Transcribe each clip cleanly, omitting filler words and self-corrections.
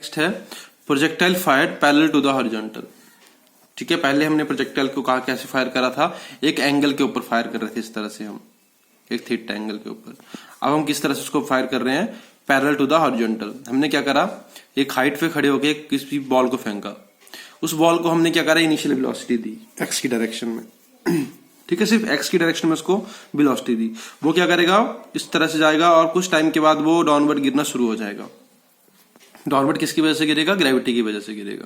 Next है projectile fired parallel to the horizontal. ठीक है, पहले हमने प्रोजेक्टाइल को कहा कैसे फायर करा था, एक एंगल के ऊपर फायर कर रहे थे, इस तरह से हम एक थीटा एंगल के ऊपर। अब हम किस तरह से उसको फायर कर रहे हैं, पैरेलल टू द हॉरिजॉन्टल। हमने क्या करा, एक हाइट पे खड़े होके किसी बॉल को फेंका, उस बॉल को हमने क्या करा, इनिशियल वेलोसिटी दी एक्स की डायरेक्शन में। ठीक है, सिर्फ एक्स की डायरेक्शन में उसको वेलोसिटी दी। वो क्या करेगा, इस तरह से जाएगा और कुछ टाइम के बाद वो डाउनवर्ड गिरना शुरू हो जाएगा। डाउनवर्ड किसकी वजह से गिरेगा, ग्रेविटी की वजह से गिरेगा।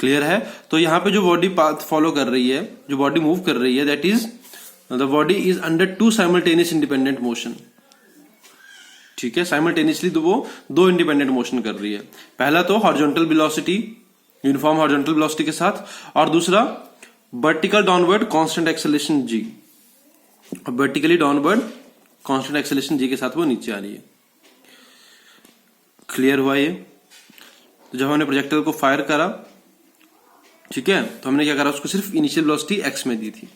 क्लियर है। तो यहाँ पे जो बॉडी पाथ फॉलो कर रही है, जो बॉडी मूव कर रही है, that is the body is under to simultaneous independent motion. ठीक है, साइमल्टेनियसली तो वो दो इंडिपेंडेंट मोशन कर रही है। पहला तो horizontal velocity, uniform horizontal velocity के साथ, और दूसरा वर्टिकल डाउनवर्ड कांस्टेंट एक्सेलरेशन जी, और वर्टिकली डाउनवर्ड कांस्टेंट एक्सेलरेशन जी के साथ वो नीचे आ रही है। क्लियर हुआ ये। तो जब हमने प्रोजेक्टाइल को फायर करा, ठीक है, तो हमने क्या करा, उसको सिर्फ इनिशियल वेलोसिटी एक्स में दी थी।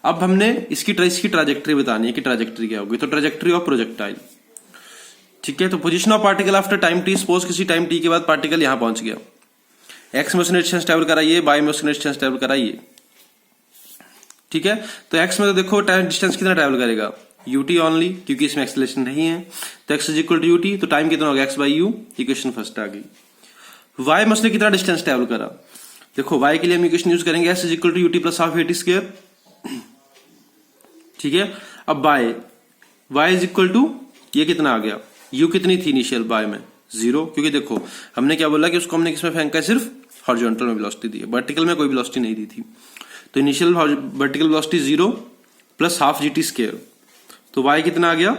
अब हमने इसकी ट्राजेक्टरी बतानी है कि ट्राजेक्टरी क्या होगी। तो ट्राजेक्टरी ऑफ प्रोजेक्टाइल, ठीक है। तो position of particle after time T, suppose किसी टाइम टी के बाद पार्टिकल यहां पहुंच गया, एक्स में उसने डिस्टेंस ट्रेवल कराइए, वाई में उसने डिस्टेंस ट्रेवल कराइए। ठीक है, तो एक्स में तो देखो टाइम डिस्टेंस कितना ट्रेवल करेगा, यूटी ओनली, क्योंकि इसमें एक्सेलरेशन नहीं है। तो X is equal to UT, तो टाइम कितना होगा, X by U. Equation first आ गई। वाई में उसने कितना डिस्टेंस ट्रेवल करा, देखो वाई के लिए हम इक्वेशन यूज करेंगे, S is equal to U T plus half A T square. ठीक है, अब वाई इज इक्वल टू, ये कितना आ गया, यू कितनी थी इनिशियल वाई में, 0, क्योंकि देखो हमने क्या बोला कि उसको हमने किसमें फेंका है, सिर्फ हॉरिजॉन्टल में वेलोसिटी दी है, वर्टिकल में कोई वेलोसिटी नहीं दी थी। तो initial vertical velocity 0 plus half G T square. तो y कितना आ गया,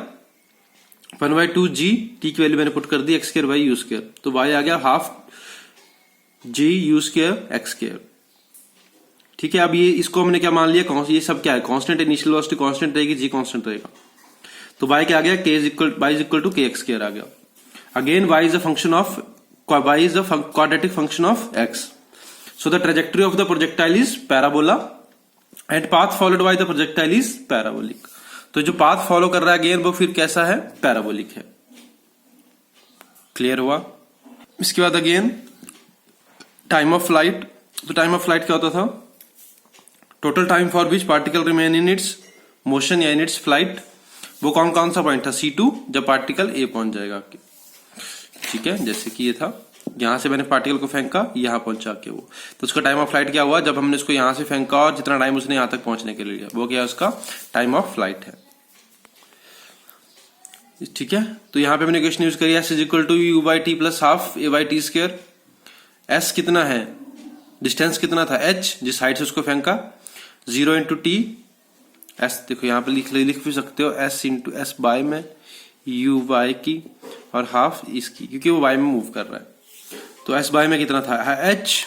1/2 जी, टी की वैल्यू मैंने पुट कर दी, X square by U square. तो y आ गया half G U square X square. ठीक है, अब ये इसको हमने क्या मान लिया, ये सब क्या है, कांस्टेंट, इनिशियल वेलोसिटी कांस्टेंट रहेगी, जी कांस्टेंट रहेगा। तो y क्या आ गया, y इज इक्वल टू के एक्स स्क्वायर आ गया। Again y is a function of, y is a quadratic function of x। So the trajectory of the projectile is parabola and path followed by the projectile is parabolic. तो जो path follow कर रहा है again वो फिर कैसा है, parabolic है। क्लियर हुआ। इसके बाद अगेन टाइम ऑफ फ्लाइट। तो टाइम ऑफ फ्लाइट क्या होता था, total time for which particle remain in its motion या इन इट्स फ्लाइट। वो कौन कौन सा पॉइंट था, C2, जब पार्टिकल ए पहुंच जाएगा आपके। ठीक है, जैसे कि ये था, यहां से मैंने पार्टिकल को फेंका, यहां पहुंचा के वो, तो उसका टाइम ऑफ फ्लाइट क्या हुआ, जब हमने उसको यहां से फेंका और जितना टाइम उसने यहां तक पहुंचने के लिए लिया, वो क्या उसका टाइम ऑफ फ्लाइट है। ठीक है, तो यहां पे मैंने इक्वेशन यूज करी, S is equal to U by T plus half A by T square. S कितना है, डिस्टेंस कितना था, एच, जिस हाइट से उसको फेंका, 0 इंटू टी, एस देखो यहां पे लिख भी सकते हो, एस इंटू एस बाय में, यू बाय की और हाफ इसकी, क्योंकि वो बाय में मूव कर रहा है। तो एस बाय में कितना था, एच,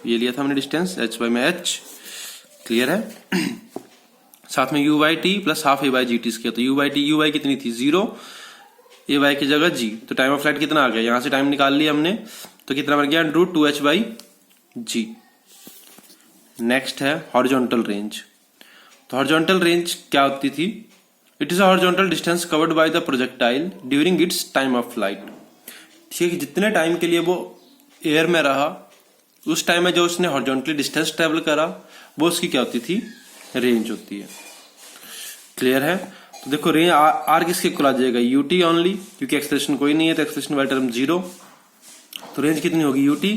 ये लिया था हमने डिस्टेंस, एच बाय में एच। क्लियर है। साथ में you by T plus half A by G T किया, तो you by T, you by कितनी थी, 0, ए बाई की जगह जी। तो टाइम ऑफ फ्लाइट कितना आ गया, यहां से टाइम निकाल लिया हमने, तो कितना बन गया, √2h बाई जी। नेक्स्ट है हॉरिजॉन्टल रेंज। तो हॉरिजॉन्टल रेंज क्या होती थी, it is a horizontal distance covered by the projectile during its time of flight. ठीक है, जितने टाइम के लिए वो एयर में रहा, उस टाइम में जो उसने हॉरिजॉन्टली डिस्टेंस ट्रेवल करा, वो उसकी क्या होती थी, रेंज होती है। क्लियर है। तो देखो रेंज आर किसके इक्वल आ जाएगा, यूटी ओनली, क्योंकि एक्सेलरेशन कोई नहीं है, तो एक्सेलरेशन वाली टर्म 0। तो रेंज कितनी होगी, यूटी,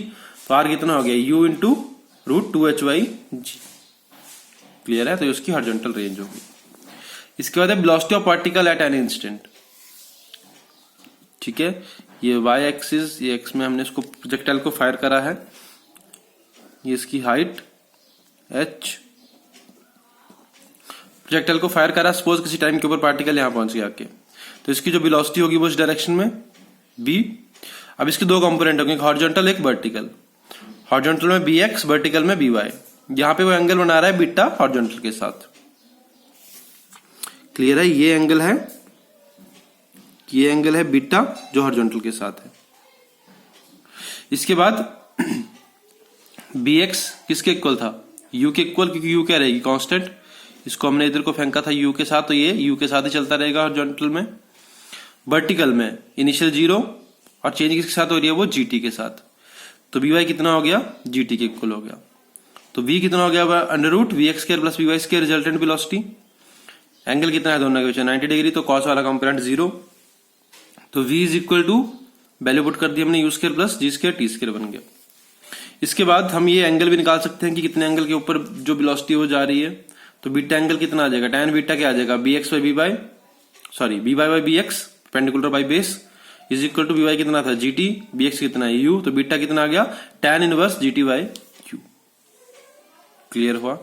तो आर कितना हो गया, U into √2h by G. Clear है, तो उसकी हॉरिजॉन्टल रेंज होगी। इसके बाद है velocity of particle at an instant. ठीक है, ये वाई एक्सिस, ये एक्स में हमने इसको प्रोजेक्टाइल को फायर करा है, ये इसकी हाइट h, प्रोजेक्टाइल को फायर करा, सपोज किसी टाइम के ऊपर पार्टिकल यहां पहुंच गया आके, तो इसकी जो वेलोसिटी होगी वो इस डायरेक्शन में b। अब इसके दो कंपोनेंट होंगे, एक हॉरिजॉन्टल एक वर्टिकल। हॉरिजॉन्टल में bx, वर्टिकल में by। यहां पे वो एंगल बना रहा है बीटा हॉरिजॉन्टल के साथ। क्लियर है, ये एंगल है, ये एंगल है बीटा जो हॉरिजॉन्टल के साथ है। इसके बाद bx किसके इक्वल था, u के इक्वल, क्योंकि u क्या रहेगी, कांस्टेंट। इसको हमने इधर को फेंका था u के साथ, तो ये u के साथ ही चलता रहेगा हॉरिजॉन्टल में। वर्टिकल में इनिशियल 0 और चेंज किसके साथ हो रही है, वो जीटी के साथ। तो बी वाई कितना हो गया, जीटी के इक्वल हो गया। तो v कितना हो गया, under root V X square plus V Y square resultant velocity. Angle कितना है दोनों के बीच, 90 डिग्री, तो कॉस वाला कंपोनेंट 0। तो v is equal to value put कर दी हमने U square plus G square T square बन गया। इसके बाद हम ये एंगल भी निकाल सकते हैं कि कितने एंगल के ऊपर जो वेलोसिटी वो जा रही है। तो बीटा एंगल कितना आ जाएगा, tan बीटा क्या आ जाएगा, B X by B Y, sorry B Y by B X perpendicular by base is equal to B Y कितना था जी टी, बी एक्स कितना है यू, तो बीटा कितना आ गया tan inverse G T by Q. Clear हुआ।